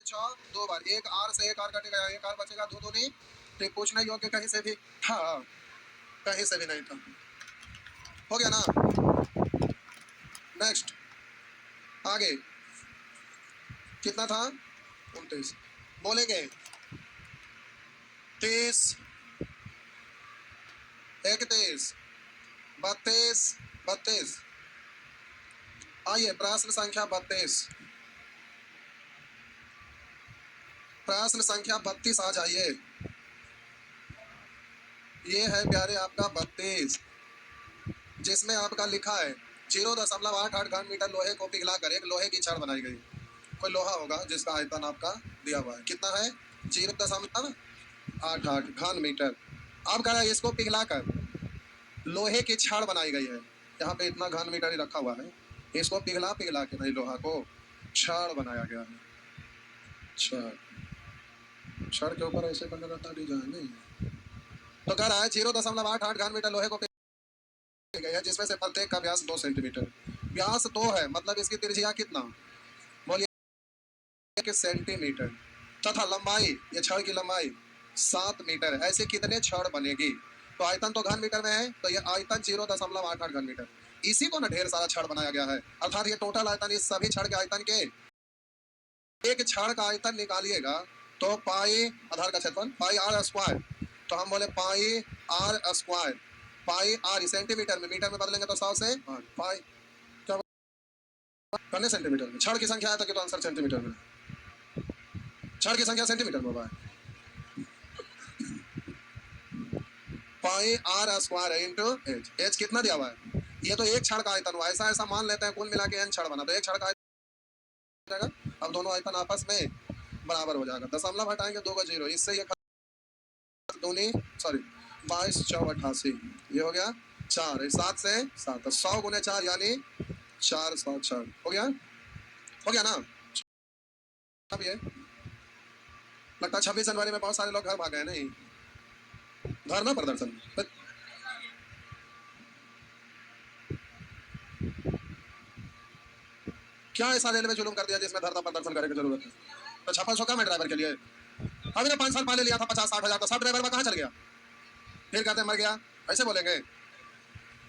पूछो दो बार, एक आर से एक आर कटेगा, एक आर बचेगा, दो दो नहीं, तो पूछने योग्य कहीं से भी था, कहीं से भी नहीं था। हो गया ना। नेक्स्ट आगे कितना था? 29 बोलेंगे 30, 31, 32, 32। आइए प्रश्न संख्या 32, प्रश्न संख्या 32 आ जाइए। ये है प्यारे आपका 32, जिसमें आपका लिखा है 0.88 घन मीटर लोहे को पिघलाकर एक लोहे की छड़ बनाई गई। कोई लोहा होगा जिसका आयतन आपका दिया हुआ है, कितना है? 0.88 घन मीटर। अब कह रहा है इसको पिघलाकर लोहे की छड़ बनाई गई है। यहाँ पे इतना घन मीटर ही रखा हुआ है, इसको पिघला पिघला के भाई लोहा को छड़ बनाया गया है। छड़ के ऊपर ऐसे बना रहता डिजाइन नहीं। तो कह रहा है 0.88 घन मीटर लोहे को गई है, जिसमें से प्रत्येक का व्यास 2 सेंटीमीटर। व्यास 2 है, मतलब इसकी त्रिज्या कितना? बोलिए कि सेंटीमीटर। तथा लंबाई, ये छड़ की लंबाई 7 मीटर। ऐसे कितने छड़ बनेगी? तो आयतन तो घन मीटर में है, तो ये आयतन 0.88 घन मीटर। इसी को ना ढेर सारा छड़ बनाया गया है, अर्थात ये टोटल आयतन इस सभी छड़ के आयतन के, एक छड़ का आयतन निकालिएगा तो पाई आधार का क्षेत्रफल पाई आर स्क्वायर। तो हम बोले pi are square, pi r centimetre में, मीटर में बदलेंगे तो 100 से पाई क्या करने सेंटीमीटर में। छड़ की संख्या है तो आंसर सेंटीमीटर में, छड़ की संख्या सेंटीमीटर में होगा। Pi are square into H. H कितना दिया हुआ है? ये तो एक छड़ का आयतन हुआ, ऐसा ऐसा मान लेते हैं कुल मिला के एन छड़ बना, तो एक छड़ का आयतन। अब दोनों आयतन आपस में बराबर हो जाएगा, दशमलव हटाएंगे 2 का 0, इससे ये दूनी सॉरी 22 4 88, ये हो गया 4, 7 से 7, 100 गुने 4 यानी 404 हो गया, हो गया ना। अब ये लगता है 26 जनवरी में बहुत सारे लोग घर भाग गए नहीं, धरना प्रदर्शन। क्या ऐसा रेलवे जुलूम कर दिया जिसमें धरना प्रदर्शन करने की जरूरत है? तो 5600 कम है ड्राइवर के लिए। अभी 5 साल पहले लिया था 50-60 हजार, तो सब ड्राइवर में कहाँ चल गया? फिर कहते मर गया, ऐसे बोलेंगे?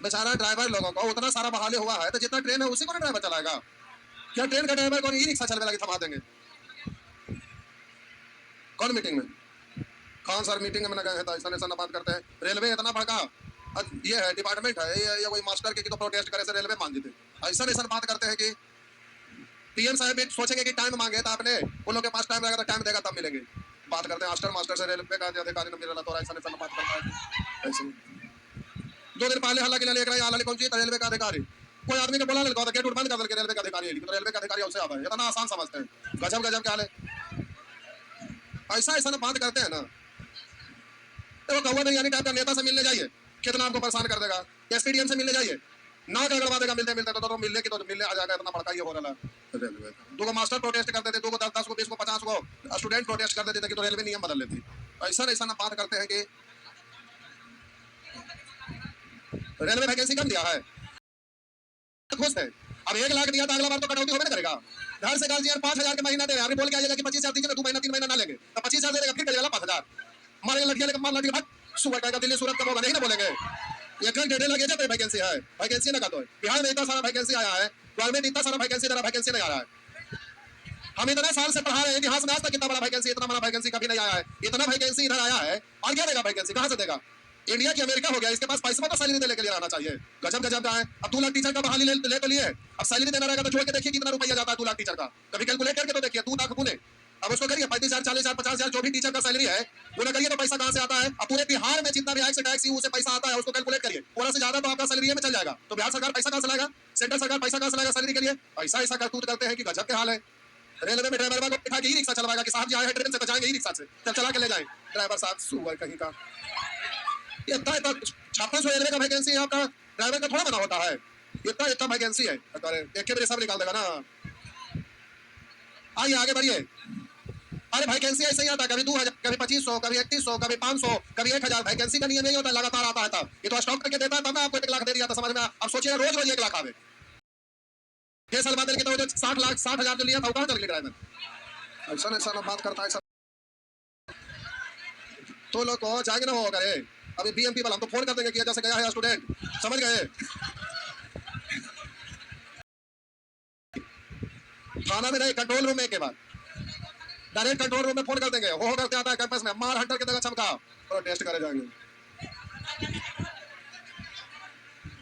बेचारा ड्राइवर लोगों को उतना सारा बहाली हुआ है, तो जितना ट्रेन है उसी को ना ड्राइवर चलाएगा। क्या ट्रेन का ड्राइवर को ई रिक्शा चलने लगी थमा देंगे? कौन मीटिंग में? कौन सर मीटिंग में गए था ऐसा ऐसा बात करते हैं? रेलवे इतना बड़का ये है डिपार्टमेंट है, ये कोई मास्टर के तो प्रोटेस्ट करे से रेलवे मान देते। ऐसा ऐसा बात करते हैं कि पीएम साहब भी सोचेंगे कि टाइम मांगे तो आपने उन लोगों के पास टाइम रहेगा तो टाइम देगा तब मिलेंगे। बात करते हैं मास्टर मास्टर से रेलवे का अधिकारी ने मिलना, तो ऐसा ऐसा बात करता है ऐसे। 2 दिन पहले हल्ला के लिए लेकर आया कौन सी रेलवे का अधिकारी, कोई आदमी को बोला नहीं, गेट बंद कर रेलवे का अधिकारी, लेकिन रेलवे का अधिकारी उससे आता है, इतना आसान समझते हैं। गजब गजब क्या हाल है, ऐसा ऐसा बात करते हैं ना। तो कौवा नहीं यानी टाइप का नेता से मिलने जाइए, कितना आपको परेशान कर देगा। एसपीडीएम से मिलने जाइए, ना गड़बड़ा देगा मिलते मिलते, तो मिलने की तो मिलने आ जाएगा, इतना बड़का ये हो रहा है। 2 मास्टर प्रोटेस्ट करते थे, 2 को 10 को 20 को 50 को स्टूडेंट प्रोटेस्ट कर देते थे कि तो रेलवे नियम बदल लेती। ऐसा ऐसा ना बात करते हैं कि रेलवे वैकेंसी कम दिया है, खुश है। अब 1 लाख दिया था, अगला बार तो कटौती होने करेगा। घर से गार्जियन 5000 के महीना दे रहे हैं, बोल के आइएगा कि 25000 दीजिए, 2 महीना 3 महीना ना लेंगे, तो 25000 दे देगा, फिर करिएगा 5000 मारे लड़कियां लेकर मार लड़की भाग सुबह कहेगा दिल्ली सूरत का होगा, नहीं ना बोलेंगे। एक डेढ़ लगे जाते वैकेंसी है, वैकेंसी ना का तो बिहार में इतना सारा वैकेंसी आया है, गवर्नमेंट इतना सारा वैकेंसी दे रहा, वैकेंसी नहीं आ रहा है। हम इतने साल से पढ़ा रहे हैं इतिहास में, आज तक इतना बड़ा वैकेंसी, इतना बड़ा वैकेंसी कभी नहीं आया है। इतना वैकेंसी इधर आया है, और क्या देगा वैकेंसी, कहां से देगा? इंडिया की अमेरिका हो गया, इसके पास पैसा तो सैलरी देने के लिए आना चाहिए। गजब गजब का है। अब 2 लाख टीचर का बहाली ले तो लिए, अब सैलरी देना रहेगा तो जोड़ के देखिए कितना रुपया जाता है 2 लाख टीचर का, कभी कैलकुलेट करके तो देखिए 2 लाख गुने, अब उसको करिए 35,000 40,000 50,000 जो भी टीचर का सैलरी है वो ना करिए, तो पैसा कहां से आता है? अब पूरे बिहार में जितना भी टैक्स उसे पैसा आता है, उसको कैलकुलेट करिए, पूरा से ज्यादा तो आपका सैलरी में चल जाएगा। तो बिहार सरकार पैसा कहां से लाएगा? सेंट्रल सरकार पैसा कहां से लाएगा सैलरी के लिए? ऐसा ऐसा करतूत करते हैं कि गजब के हाल है। रेलवे में ड्राइवर को बिठा के ई रिक्शा चलवाएगा कि साहब जी आए हैं ट्रेन से, बचाएंगे ई रिक्शा से, चल चला के ले जाए। ड्राइवर साहब सुअर कहीं का, इतना इतना 5600 रेलवे का वैकेंसी है, आपका ड्राइवर का थोड़ा बना होता है, इतना इतना वैकेंसी है। एक के मेरे सब निकाल देगा ना। आइए आगे बढ़िए। अरे वैकेंसी ऐसे ही आता है, कभी 2000, कभी 2500, कभी 3100, कभी 500, कभी 1000। वैकेंसी का नियम नहीं होता, लगातार आता है तब। ये तो स्टॉक करके देता है तब ना आपको 1 लाख दे दिया था, समझ में? अब सोचिए रोज रोज 1 लाख आवे। 6 साल बाद तो 60 लाख 60,000 जो लिया था वो कहां चल गया ड्राइवर? ऐसा ऐसा लोग बात करता है सब। तो लोग को जाएंगे ना वो करे। अभी बीएमपी वाला हम तो फोन कर देंगे कि जैसे गया है स्टूडेंट, समझ गए। थाना में नहीं, कंट्रोल रूम में के बाद डायरेक्ट कंट्रोल रूम में फोन कर देंगे। हो करते आता है कैंपस में मार हंटर की तरह चमका प्रोटेस्ट करे जाएंगे।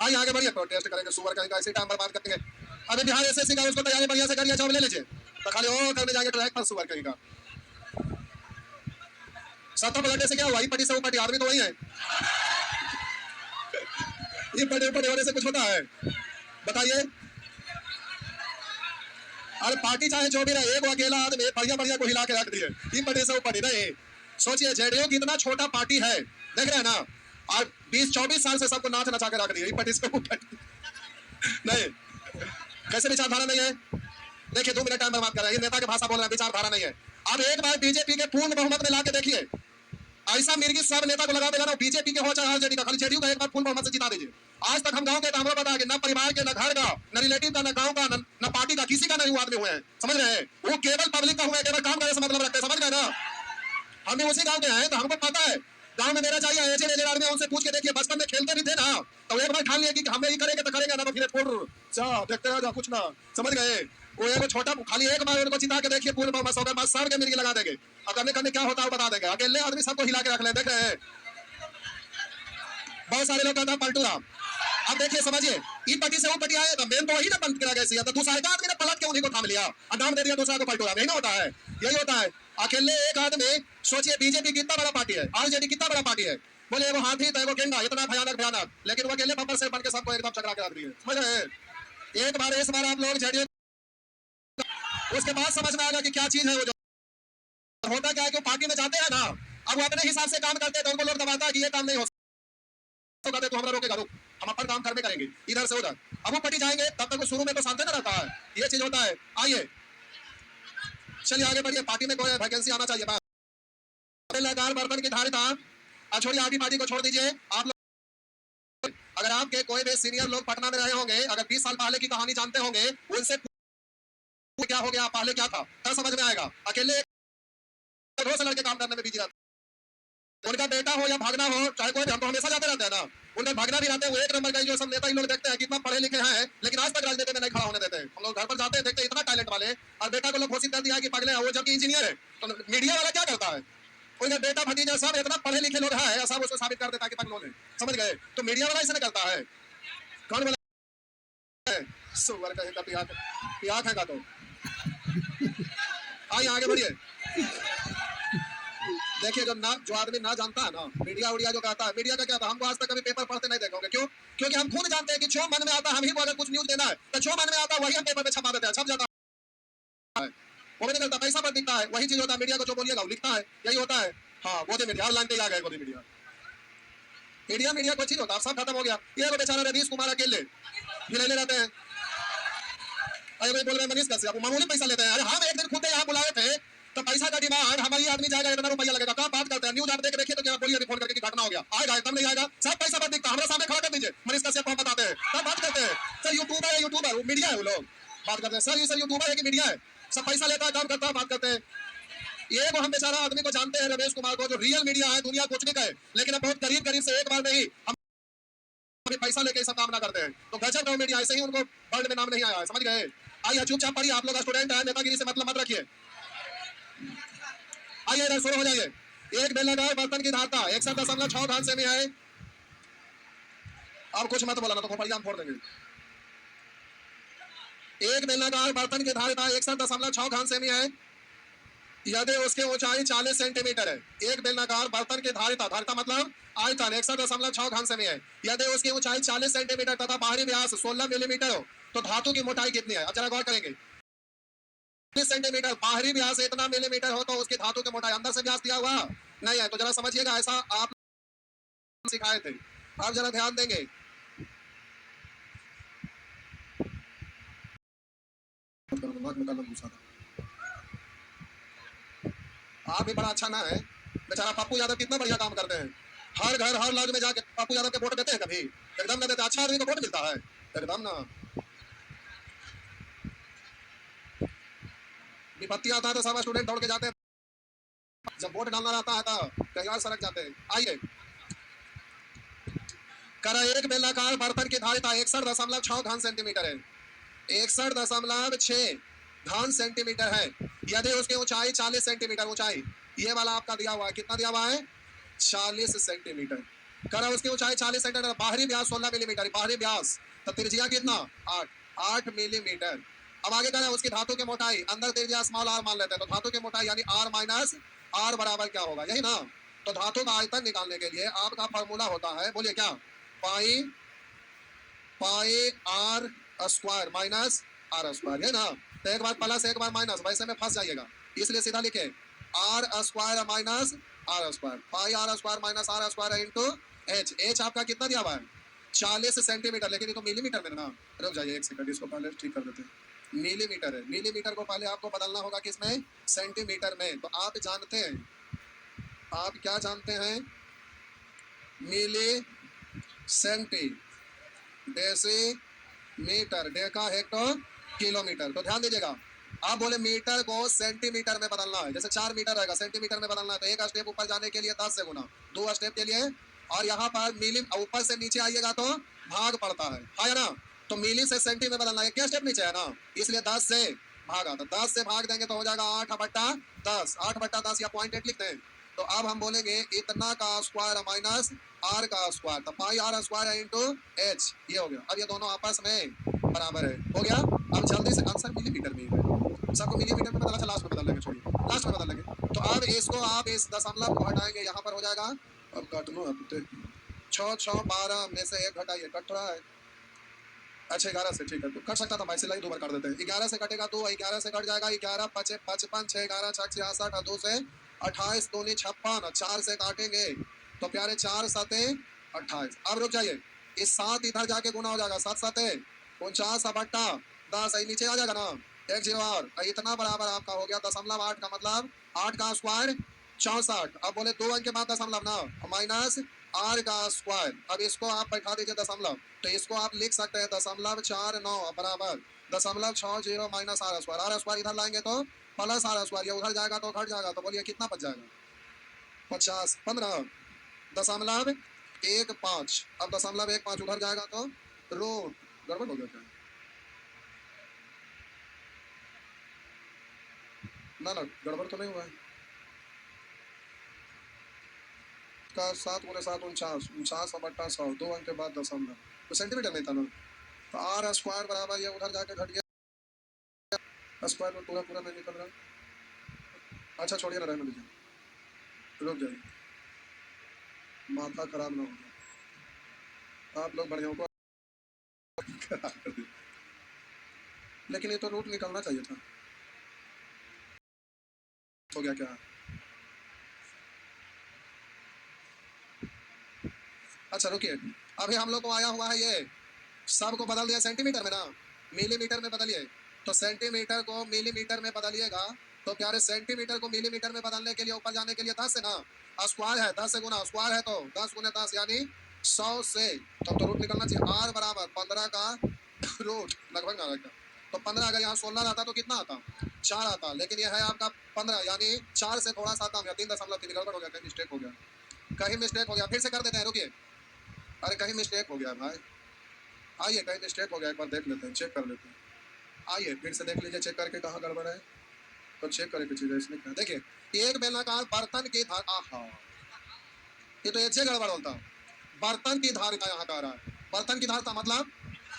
आइए आगे बढ़िए, प्रोटेस्ट करेंगे सुअर कहीं का, इसी टाइम बर्बाद करेंगे। अभी बिहार एसएससी का उसको तैयारी बढ़िया से करिए, जॉब ले लीजिए। तो खाली वो करने जाएंगे ट्रैक पर सुअर कहीं का। 70 पलटने से क्या हुआ? पटी से ऊपर आदमी तो वही है। ये पटे ऊपर होने से कुछ होता है? बताइए। अरे पार्टी चाहे जो भी रहे, एक अकेला आदमी बढ़िया बढ़िया को हिला के रख दिए। ये पटे से ऊपर नहीं। सोचिए जेडीयू कितना छोटा पार्टी है, देख रहे हैं ना। और 20-24 साल से सबको नाच नचा के रख दिया। पटी से ऊपर नहीं, कैसे विचारधारा नहीं है? देखिए 2 मिनट टाइम बर्बाद कर रहे हैं, नेता की भाषा बोल रहे हैं, विचारधारा नहीं है। अब एक बार बीजेपी के पूर्ण बहुमत में लाके देखिए, ऐसा मिर्गी सब नेता को लगा देगा ना, बीजेपी के हो चाहे आरजेडी का, खाली जेडीयू का एक बार पूर्ण बहुमत से जिता दीजिए। आज तक हम गांव के हमें पता है कि न परिवार के, न घर का, न रिलेटिव का, न गांव का, न पार्टी का, किसी का नहीं हुआ आदमी हुए हैं, समझ रहे हैं। वो केवल पब्लिक का हुआ है, केवल काम करने से मतलब रखते हैं, समझ गए ना। हम भी उसी गांव के हैं तो हमको पता है। गांव में मेरा चाहिए ऐसे नजर आदमी, उनसे पूछ के देखिए, बचपन में खेलते भी थे ना, तो एक बार ठान लिया कि हमें ही करेंगे तो करेंगे ना, तो फिर देखते रहो कुछ ना, समझ गए। वो एक छोटा खाली एक बार उनको चिता के देखिए, पूरे बाद सब के मिर्गी लगा देंगे। अब करने करने क्या होता है बता देंगे। अकेले आदमी सबको हिला के रख ले, देख रहे हैं। बहुत सारे लोग कहते हैं पलटू राम। अब देखिए समझिए, ई पटी से वो पटी आए तो मेन तो वही ना बंद करा गया, तो दूसरा का आदमी ने पलट के उन्हीं को थाम लिया और नाम दे दिया दूसरा को पलटू राम। यही ना होता है, यही होता है। अकेले एक आदमी, सोचिए बीजेपी कितना बड़ा पार्टी है, आरजेडी कितना बड़ा पार्टी है, बोले वो हाथी तो वो गेंडा, इतना भयानक भयानक, लेकिन वो अकेले बब्बर से बन के सबको एकदम चकरा के रख दिए, समझ रहे। एक बार इस बार आप लोग जेडीयू, उसके बाद समझ में आएगा कि क्या चीज है वो। जो होता क्या है कि पार्टी में जाते हैं ना, अब वो अपने हिसाब से काम करते हैं तो उनको लोग दबाता है कि ये काम नहीं हो सकता, तो हमारा रोकेगा रुक, हम अपन काम करने करेंगे इधर से उधर। अब वो पटी जाएंगे तब तक वो शुरू में तो शांति ना रहता है, ये चीज होता है। आइए चलिए आगे बढ़िए, पार्टी में कोई वैकेंसी आना चाहिए। लगार बर्तन की धारिता, अब छोड़िए आरडी पार्टी को छोड़ दीजिए। आप लोग अगर आपके कोई भी सीनियर लोग पटना में रहे होंगे, अगर 20 साल पहले की कहानी जानते होंगे, उनसे क्या हो गया पहले क्या था, तब समझ में आएगा। अकेले रोज लड़के काम करने में बिजी रहते, उनका बेटा हो या भागना हो, चाहे कोई, हम तो हमेशा जाते रहते हैं ना, उनका भागना भी रहते हैं। वो एक नंबर का जो सब नेता इन लोग देखते हैं कितना पढ़े लिखे हैं, लेकिन आज तक राजनीति में नहीं खड़ा होने देते। हम लोग घर पर जाते हैं देखते हैं इतना टैलेंट वाले, और बेटा को लोग घोषित कर दिया कि पगले वो जबकि इंजीनियर है। तो मीडिया वाला क्या करता है, उनका बेटा भतीजा सब इतना पढ़े लिखे लोग हैं, सब उसको साबित कर देता है कि पगलों ने, समझ गए। तो मीडिया वाला ऐसा करता है, कौन वाला है सुअर कहेगा पिया खाएगा तो। आइए आगे बढ़िए। देखिए जो आदमी ना जानता है ना, मीडिया उड़िया जो कहता है, मीडिया का क्या था, हमको आज तक कभी पेपर पढ़ते नहीं देखोगे। क्यों? क्योंकि हम खुद जानते हैं कि जो मन में आता है, हम ही को अगर कुछ न्यूज देना है तो जो मन में आता है वही हम पेपर में छपा देते हैं, छप जाता है। वो भी नहीं करता, पैसा पर दिखता है, वही चीज होता है। मीडिया को जो बोलिएगा वो लिखता है, यही होता है। हाँ गोदी मीडिया ऑनलाइन पे आ गए, गोदी मीडिया मीडिया कोई चीज होता है, सब खत्म हो गया। ये लोग बेचारा रवीश कुमार अकेले गिले रहते हैं। अरे बोल रहे मनीष कश्यप मामूली पैसा लेते हैं। अरे हम एक दिन खुद यहाँ बुलाए थे तो पैसा का डिमांड, हमारी आदमी जाएगा इतना रुपया लगेगा, कहाँ बात करते हैं। न्यूज आप देख देखिए तो क्या बोलिए फोन करके घटना हो गया, आएगा एकदम नहीं आएगा, सब पैसा पर दिखता है। हमारे सामने खड़ा कर दीजिए, मनीष कश्यप को हम बताते हैं, तब बात करते हैं। सर यूट्यूबर है, यूट्यूबर वो मीडिया है, वो लोग बात करते हैं। सर ये सर यूट्यूबर है कि मीडिया है, सब पैसा लेता है, काम करता है, बात करते हैं। ये वो हम बेचारा आदमी को जानते हैं, रमेश कुमार को, जो रियल मीडिया है, दुनिया कुछ नहीं कहे, लेकिन अब बहुत करीब करीब से एक बार नहीं हम पैसा लेके सब काम ना करते हैं। तो गजब मीडिया, ऐसे ही उनको वर्ल्ड में नाम नहीं आया है, समझ गए। आइए चुपचाप पढ़िए, आप लोग स्टूडेंट हैं, नेतागिरी से मतलब मत रखिए। आइए इधर शुरू हो जाइए। एक बेलनाकार बर्तन की धारता 61.6 धान सेमी है। अब कुछ मत बोला ना तो खोपड़िया हम फोड़ देंगे। एक बेलनाकार बर्तन की धारता 61.6 धान सेमी है, यदि उसकी ऊंचाई 40 सेंटीमीटर है। एक बेलनाकार बर्तन की धारिता, धारिता मतलब आयतन 61.6 घन सेमी है, यदि उसकी ऊंचाई 40 सेंटीमीटर तथा बाहरी व्यास 16 मिलीमीटर हो, तो धातु की मोटाई कितनी है? अब जरा गौर करेंगे। 40 सेंटीमीटर बाहरी व्यास इतना मिलीमीटर हो तो उसकी धातु की मोटाई, अंदर से व्यास दिया हुआ नहीं है, तो जरा समझिएगा, ऐसा आप सिखाए थे। आप जरा ध्यान देंगे। आप भी बड़ा अच्छा ना है, बेचारा पप्पू यादव कितना बढ़िया काम करते हैं, हर घर हर लॉज में जाके पप्पू यादव के वोट देते हैं, कभी एकदम ना देते। अच्छा आदमी को वोट मिलता है एकदम ना। विपत्ति आता है तो सब स्टूडेंट दौड़ के जाते हैं, जब वोट डालना रहता है तो कई बार सड़क जाते हैं। आइए, करा एक बेलनाकार बर्तन की धारिता 61.6 घन सेंटीमीटर है, 61.6 घन सेंटीमीटर है। यदि उसकी ऊंचाई 40 सेंटीमीटर, ऊंचाई ये वाला आपका दिया हुआ है, कितना दिया हुआ है 40 सेंटीमीटर। करा उसकी ऊंचाई 40 सेंटीमीटर, बाहरी व्यास 16 मिलीमीटर, बाहरी व्यास तो त्रिज्या कितना 8 मिलीमीटर। अब आगे करें उसकी धातु की मोटाई, अंदर त्रिज्या स्मॉल आर मान लेते हैं, तो धातु की मोटाई यानी आर माइनस आर बराबर क्या होगा, यही ना। तो धातु का आयतन निकालने के लिए आपका फॉर्मूला होता है, बोलिए क्या, pi pi are square minus are square, है ना। तो एक बार प्लस एक बार माइनस, वैसे में फंस जाइएगा, इसलिए सीधा लिखे R square minus are square, pi are square minus are square into H. H आपका कितना दिया हुआ है 40 सेंटीमीटर, लेकिन ये तो मिलीमीटर में ना। रुक जाइए एक सेकंड, इसको पहले ठीक कर देते हैं। मिलीमीटर है, मिलीमीटर को पहले आपको बदलना होगा किसमें, सेंटीमीटर में। तो आप जानते हैं, आप क्या जानते हैं, milli centi deci metre, deca hecto kilometre. तो ध्यान दीजिएगा, आप बोले मीटर को सेंटीमीटर में बदलना है, जैसे 4 मीटर रहेगा सेंटीमीटर में बदलना है, तो एक स्टेप ऊपर जाने के लिए 10 से गुना, 2 स्टेप के लिए, और यहाँ पर मिली ऊपर से नीचे आइएगा तो भाग पड़ता है ना। तो मिली से सेंटी में बदलना है, क्या स्टेप नीचे है ना, इसलिए 10 से भागा, तो 10 से भाग देंगे तो हो जाएगा 8/10, 8/10 या 0.8 लिखते हैं। तो अब हम बोलेंगे इतना का स्क्वायर माइनस आर का स्क्वायर, तो pi are square into H, ये हो गया। अब ये दोनों आपस में बराबर है, हो गया। अब जल्दी से आंसर मिलीमीटर में ही है, सबको मिलीमीटर में बदला, लास्ट में बदल लेंगे, छोड़िए लास्ट में बदल लेंगे। तो अब इसको आप इस दशमलव को हटाएंगे, यहाँ पर हो जाएगा, अब काट लो, अब 6 6 12 में से 1 घटाइए, कट रहा है, अच्छा 11 से, ठीक है, तो कट सकता था भाई, सिलाई 2 बार कर देते हैं। 11 से कटेगा तो 11 से कट जाएगा, 11 5 55, 6 11 6 66, और 2 से 28, 2 56, 4 से काटेंगे तो प्यारे 4 7 28। अब रुक जाइए, इस 7 इधर जाके गुना हो जाएगा, 7 7 49/10, नीचे आ जाएगा ना, एक जीरो, और इतना बराबर आपका हो गया 0.8 का मतलब 8 का स्क्वायर 64। अब बोले 2 अंक के बाद दशमलव ना, माइनस आर का स्क्वायर। अब इसको आप बैठा दीजिए दशमलव, तो इसको आप लिख सकते हैं 0.49 बराबर 0.60 minus are square, R square इधर लाएंगे तो प्लस आर स्क्वायर, ये उधर जाएगा तो घट जाएगा, तो बोलिए कितना बच जाएगा 50 15.15। अब 0.15 उधर जाएगा तो रूट, गड़बड़ हो गया क्या, ना ना गड़बड़ तो नहीं हुआ है का 7 × 7 49, 49/100, 2 अंक के बाद दशमलव, तो सेंटीमीटर नहीं था ना। तो आर स्क्वायर बराबर ये उधर जाके घट गया, स्क्वायर में पूरा पूरा नहीं निकल रहा, अच्छा छोड़िए ना, रहने दीजिए, रुक जाइए, माथा खराब ना हो जाए, आप लोग बढ़िया को लेकिन ये तो रूट निकलना चाहिए था, हो गया क्या, अच्छा रुकिए, अभी हम लोग को आया हुआ है ये, सबको बदल दिया सेंटीमीटर में ना, मिलीमीटर में बदलिए, तो सेंटीमीटर को मिलीमीटर में बदलिएगा, तो प्यारे सेंटीमीटर को मिलीमीटर में बदलने के लिए ऊपर जाने के लिए 10 है ना, स्क्वायर है, 10 से गुना स्क्वायर है, तो 10 × 10 यानी 100 से, तो रूट निकलना चाहिए, आर बराबर 15 का रूट लगभग ना रखा, तो 15 अगर यहाँ 16 आता तो कितना आता 4 आता, लेकिन यह है आपका 15 यानी 4 से थोड़ा सा कम, या 3.3 गड़बड़ हो गया, कहीं मिस्टेक हो गया, कहीं मिस्टेक हो गया, फिर से कर देते हैं, रुकिए, अरे कहीं मिस्टेक हो गया भाई, आइए कहीं मिस्टेक हो गया, एक बार देख लेते हैं, चेक कर लेते हैं, आइए फिर से देख लीजिए, चेक करके कहाँ गड़बड़ है, तो चेक करके चीज़ है इसमें क्या, देखिए एक बेलनाकार बर्तन की धार, आहा ये तो ऐसे गड़बड़ होता, बर्तन की धारिता यहाँ कह रहा है, बर्तन की धारिता मतलब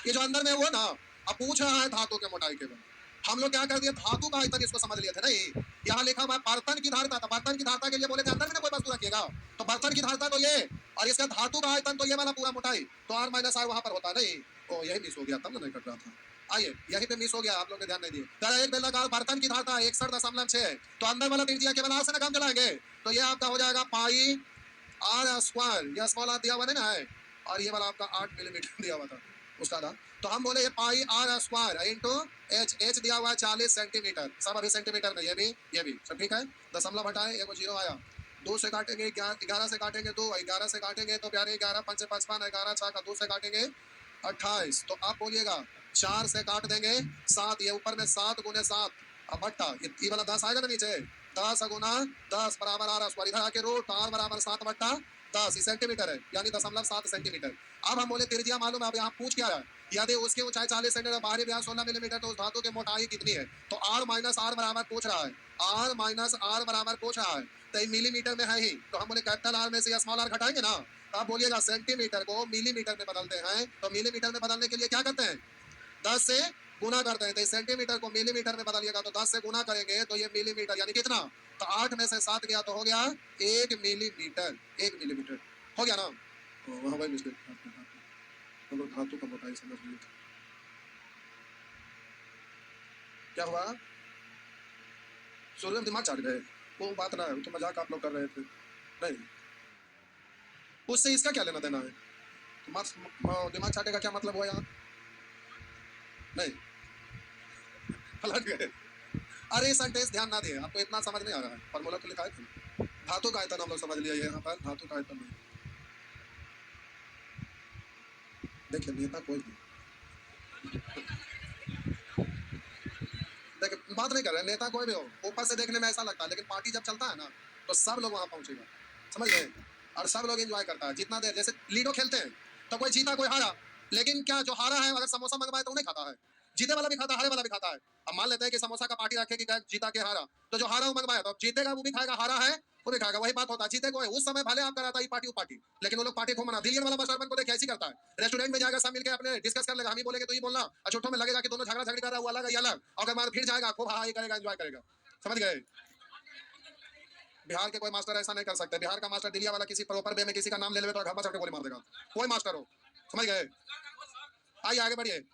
ये जो अंदर में वो ना, अब पूछ रहा है धातु के मोटाई के बारे, हम लोग क्या कर दिए, धातु का आयतन इसको समझ लिए थे नहीं, यहाँ लिखा हुआ बर्तन की धारिता, तो बर्तन की धारिता के लिए बोले थे अंदर में कोई वस्तु रखिएगा, तो बर्तन की धारिता तो ये, और इसका धातु का आयतन तो ये वाला पूरा मोटाई, तो आर माइनस आर वहां पर होता नहीं, ओ यही मिस हो गया, तब नहीं कट रहा था, आइए यहीं पे मिस हो गया, आप लोग ने ध्यान नहीं दिए, जरा एक बेलनाकार बर्तन की धारिता 61.6, तो अंदर वाला त्रिज्या केवल आर से ना काम चलाएंगे, तो ये आपका हो जाएगा पाई आर स्क्वायर, यह स्मॉल आर दिया हुआ नहीं ना है, और ये वाला आपका 8 मिलीमीटर दिया हुआ था उसका था, तो हम बोले ये pi are square into H, h दिया हुआ है 40 सेंटीमीटर, सब अभी सेंटीमीटर में, ये भी सब ठीक है, दशमलव हटाए, एक जीरो आया, 2 से काटेंगे 11 से काटेंगे 2, 11 से काटेंगे तो प्यारे 11 5 55, 11 6 का 2 से काटेंगे 28, तो आप बोलिएगा 4 से काट देंगे 7, ये ऊपर में 7 × 7 अब बट्टा ये वाला 10 आएगा ना नीचे, 10 गुना 10 बराबर आर स्क्वायर, इधर आके रूट आर बराबर 7 बट्टा 10 सेंटीमीटर है, यानी 0.7 सेंटीमीटर। अब हम बोले त्रिज्या मालूम है, अब यहाँ पूछ क्या है, यदि उसकी ऊंचाई 40 सेंटीमीटर, बाहरी व्यास 16 मिलीमीटर, तो उस धातु की मोटाई कितनी है? तो आर माइनस आर बराबर पूछ रहा है, आर माइनस आर बराबर पूछ रहा है, तो मिलीमीटर में है ही, तो हम बोले कैपिटल आर में से स्मॉल आर घटाएंगे ना। तो आप बोलिएगा सेंटीमीटर को मिलीमीटर में बदलते हैं, तो मिलीमीटर में बदलने के लिए क्या करते हैं? 10 से गुना करते हैं। तो सेंटीमीटर को मिलीमीटर में बदलिएगा तो 10 से गुना करेंगे तो ये मिलीमीटर, यानी कितना? तो 8 में से 7 गया तो हो गया 1 मिलीमीटर, 1 मिलीमीटर हो गया ना। वहां भाई मिस्टेक, हम लोग धातु का मोटाई समझ लिए, क्या हुआ? शुरू में दिमाग चाट गए, वो बात ना है, वो तो मजाक आप लोग कर रहे थे, नहीं उससे इसका क्या लेना देना है? दिमाग चाटे का क्या मतलब हुआ यहाँ? नहीं पलट गए। अरे सेंटेंस ध्यान ना दिए, आपको इतना समझ नहीं आ रहा है, फॉर्मूला तो लिखा है, धातु का आयतन हम लोग समझ लिया, यहाँ पर धातु का आयतन नहीं। देखिए नेता कोई भी देखिए बात नहीं कर रहे, नेता कोई भी हो, ऊपर से देखने में ऐसा लगता है, लेकिन पार्टी जब चलता है ना तो सब लोग वहां पहुंचेगा, समझ गए? और सब लोग एंजॉय करता है जितना देर, जैसे लीडो खेलते हैं तो कोई जीता कोई हारा, लेकिन क्या जो हारा है अगर समोसा मंगवाए तो नहीं खाता है, जीते वाला भी खाता है, हारे वाला भी खाता है। अब मान लेते हैं कि समोसा का पार्टी रखेगी जीता के हारा, तो जो हारा वो मंगवाया तो जीतेगा वो भी खाएगा, हारा है वो भी खाएगा, वही बात होता है, जीते को है उस समय भले आप कराता है पार्टी पार्टी, लेकिन वो लोग पार्टी को मना। दिल्ली वाला बस को देखिए ऐसी करता है, रेस्टोरेंट में जाएगा सब मिलकर अपने डिस्कस कर लेगा, हम ही बोलेंगे तो ही बोलना, और छुट्टों में लगेगा कि दोनों झगड़ा झगड़ी कर रहा है, वो अलग ये अलग, और बाद फिर जाएगा खूब हाँ करेगा, एंजॉय करेगा, समझ गए? बिहार के कोई मास्टर ऐसा नहीं कर सकते, बिहार का मास्टर दिल्ली वाला किसी प्रॉपर वे में किसी का नाम ले ले तो घब्बा चढ़ के गोली मार देगा, कोई मास्टर हो, समझ गए? आइए आगे बढ़िए।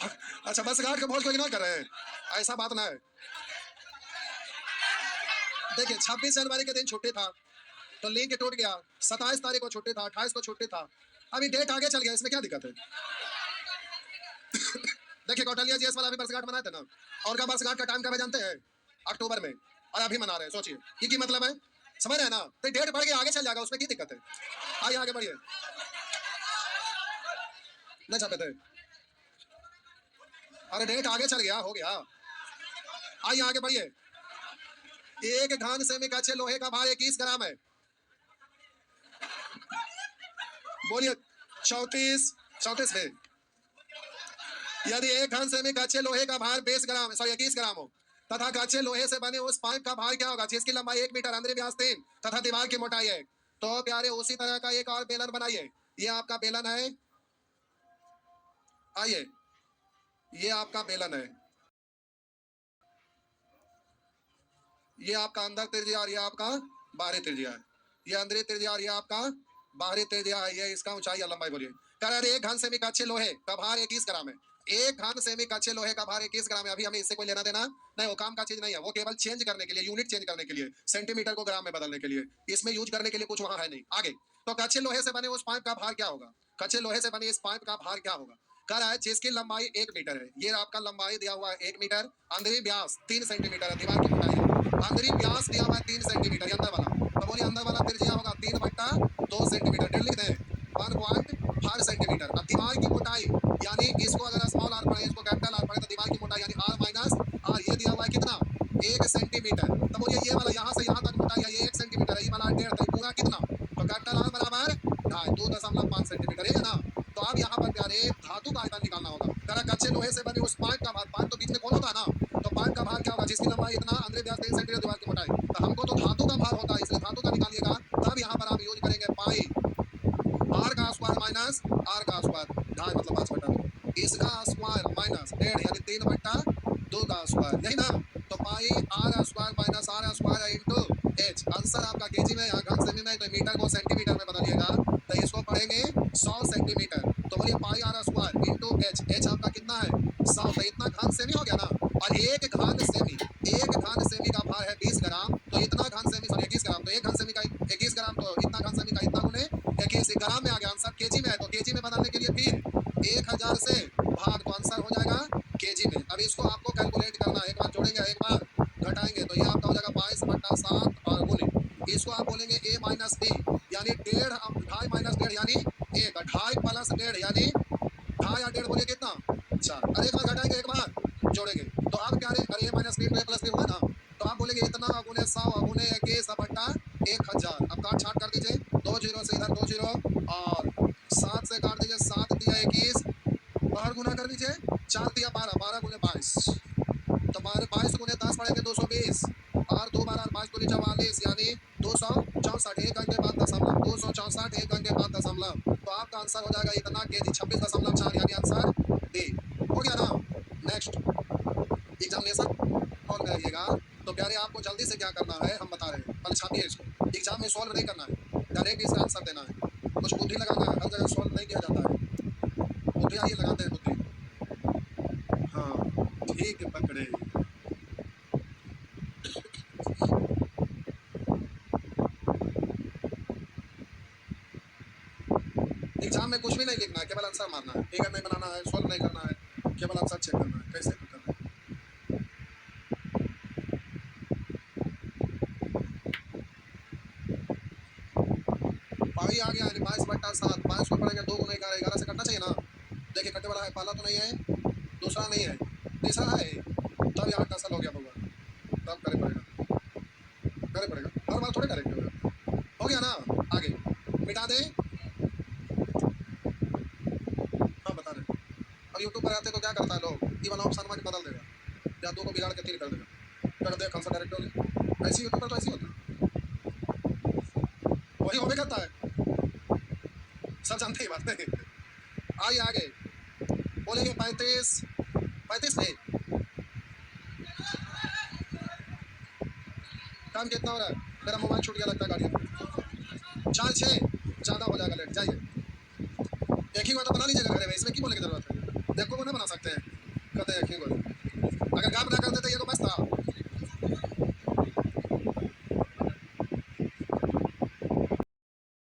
अच्छा बस गार्ड के भोज को इग्नोर कर रहे हैं, ऐसा बात ना है। देखिए 26 जनवरी के दिन छुट्टी था तो लिंक टूट गया, 27 तारीख को छुट्टी था, 28 को छुट्टी था, अभी डेट आगे चल गया, इसमें क्या दिक्कत है? देखिए कौटलिया जी वाला अभी वर्षगांठ मनाए थे ना, और का वर्षगांठ का टाइम कब है जानते हैं? अक्टूबर में, और अभी मना रहे हैं, सोचिए ये की मतलब है, समझ रहे हैं ना? तो डेट बढ़ के आगे चल जाएगा, उसमें की दिक्कत है? आइए आगे बढ़िए, नहीं चाहते थे, अरे डेट आगे चल गया, हो गया, आइए आगे बढ़िए। एक घन सेमी का अच्छे लोहे का भार 21 ग्राम है, बोलिए 34 में, यदि एक घन सेमी का अच्छे लोहे का भार 20 ग्राम सॉरी 21 ग्राम हो तथा कच्चे लोहे से बने उस पाइप का भार क्या होगा जिसकी लंबाई 1 मीटर, अंदर व्यास 3 तथा दीवार की मोटाई 1, तो प्यारे उसी तरह का एक और बेलन बनाइए, ये आपका बेलन है, आइए ये आपका बेलन है, ये आपका अंदर त्रिज्या और ये आपका बाहरी त्रिज्या है, ये अंदरी त्रिज्या और ये आपका बाहरी त्रिज्या है, ये इसका ऊंचाई या लंबाई बोलिए। कह रहे एक घन सेमी का अच्छे लोहे का भार 21 ग्राम है, एक घन सेमी का अच्छे लोहे का भार 21 ग्राम है, अभी हमें इससे कोई लेना देना नहीं, वो काम का चीज नहीं है, वो केवल चेंज करने के लिए, यूनिट चेंज करने के लिए, सेंटीमीटर को ग्राम में बदलने के लिए, इसमें यूज करने के लिए कुछ वहां है नहीं। आगे तो कच्चे लोहे से बने उस पाइप का भार क्या होगा, कच्चे लोहे से बने इस पाइप का भार क्या होगा, कह रहा है जिसकी लंबाई 1 मीटर है, ये आपका लंबाई दिया हुआ है 1 मीटर, अंदरी व्यास 3 सेंटीमीटर है, दीवार की मोटाई है, अंदरी व्यास दिया हुआ है 3 सेंटीमीटर, अंदर वाला, तो बोलिए अंदर वाला त्रिज्या होगा 3/2 सेंटीमीटर, लिख दें 1.5 सेंटीमीटर। अब दीवार की मोटाई यानी इसको अगर स्मॉल आर पढ़े, इसको कैपिटल आर पढ़े, तो दीवार की मोटाई यानी आर माइनस आर, ये दिया हुआ है कितना? 1 सेंटीमीटर, तो बोलिए ये वाला यहाँ से यहाँ तक मोटाई है, ये 1 सेंटीमीटर है, ये वाला 1.5, तो पूरा कितना? तो कैपिटल आर बराबर 2.5 सेंटीमीटर है ना। तो अब यहाँ पर प्यारे धातु का आयतन निकालना होगा, करा कच्चे लोहे से बने उस पाइप का भार, पाइप तो बीच में खोल होता है ना, तो पाइप का भार क्या होगा जिसकी लंबाई इतना, अंदर व्यास 3 सेंटीमीटर, दीवार की मोटाई, तो हमको तो धातु का भार होता है, इसलिए धातु का निकालिएगा, तब यहाँ पर आप यूज करेंगे पाई आर का स्क्वायर माइनस आर का स्क्वायर, ढाई मतलब 5/2, इसका स्क्वायर माइनस 1.5 यानी 3/2 का स्क्वायर, यही ना। तो pi are square minus are square into h, answer आपका केजी में, यहाँ घन सेमी में, तो मीटर को सेंटीमीटर में बदलिएगा, तो इसको पढ़ेंगे 100 सेंटीमीटर, तो बोलिए pi are square into h, H आपका कितना है 100, तो इतना घन सेमी हो गया ना। और एक घन सेमी का भार है 20 ग्राम, तो इतना घन सेमी सॉरी 21 ग्राम, तो एक घन सेमी का 21 ग्राम, तो इतना घन सेमी का इतना गुने 21 ग्राम में आ गया, आंसर केजी में है, तो केजी में बदलने के लिए फिर 1000 से भाग, तो आंसर हो जाएगा केजी में। अब इसको आपको कैलकुलेट करना है, एक बार जोड़ेंगे एक बार घटाएंगे, तो ये आपका हो जाएगा 22/7 और गुने, इसको आप बोलेंगे a माइनस बी, यानी 1.5 ढाई माइनस 1.5 यानी 1, ढाई प्लस 1.5 यानी ढाई और 1.5 बोलिए कितना 4, और एक बार घटाएंगे एक बार जोड़ेंगे, तो अब क्या इंटू ए प्लस बी हुआ ना, तो आप बोलेंगे इतना गुने 100 गुने 21 बट्टा 1000। अब काट छाट कर दीजिए, 2 जीरो से इधर 2 जीरो, और 7 से काट दीजिए, 7 दिया 21, बाहर गुना कर दीजिए, 4 दिया 12, 12 गुने 22, तो 22 गुने 10 पड़ेंगे 220, और 2 12 5 गुने 44, यानी 264, एक अंक के बाद दशमलव, 264 एक अंक के बाद दशमलव, तो आपका आंसर हो जाएगा इतना केजी 26.4, यानी आंसर डी हो गया ना। नेक्स्ट एग्जामिनेशन कॉल करिएगा तो प्यारे आपको जल्दी से क्या करना है हम बता रहे हैं, पहले छापिए इसको, एग्जाम में सॉल्व नहीं करना है, डायरेक्ट इसका आंसर देना है, कुछ बुद्धि लगाना है, हर जगह सॉल्व नहीं किया जाता है, बुद्धि आइए लगाते हैं बुद्धि। हाँ ठीक पकड़े। एग्जाम में कुछ भी नहीं लिखना है, केवल आंसर मारना है, फिगर नहीं बनाना है, सॉल्व नहीं करना है, केवल आंसर चेक करना है कैसे करना है। पाई आ गया, यानी 22/7, 5 को पड़ेगा 2 गुना 11, 11 से कटना चाहिए ना। देखिए कटने वाला है, पहला तो नहीं है, दूसरा नहीं है, तीसरा है, तब यहाँ कैंसल हो गया होगा, तब करे पड़ेगा, हर बार थोड़े करेक्ट होगा। हो गया ना, आगे मिटा दे। हाँ बता रहे, अब यूट्यूब पर आते तो क्या करता है लोग, इवन ऑप्शन में बदल देगा, या 2 को बिगाड़ के 3 कर देगा, कर दे आंसर डायरेक्ट हो गया। ऐसी यूट्यूब पर तो ऐसी होता है, वही होने करता है, सब जानते ही बात नहीं। आइए आगे बोलेंगे 35, 35 नहीं, काम कितना हो रहा है, मेरा मोबाइल छूट गया लगता है गाड़ी में, 4 6 ज़्यादा हो जाएगा, लेट जाइए, एक ही बार तो बना लीजिएगा घरे में, इसमें क्यों बोलने की जरूरत है, देखो वो ना बना सकते हैं, कहते हैं एक ही बार, अगर काम ना करते तो ये तो बस था।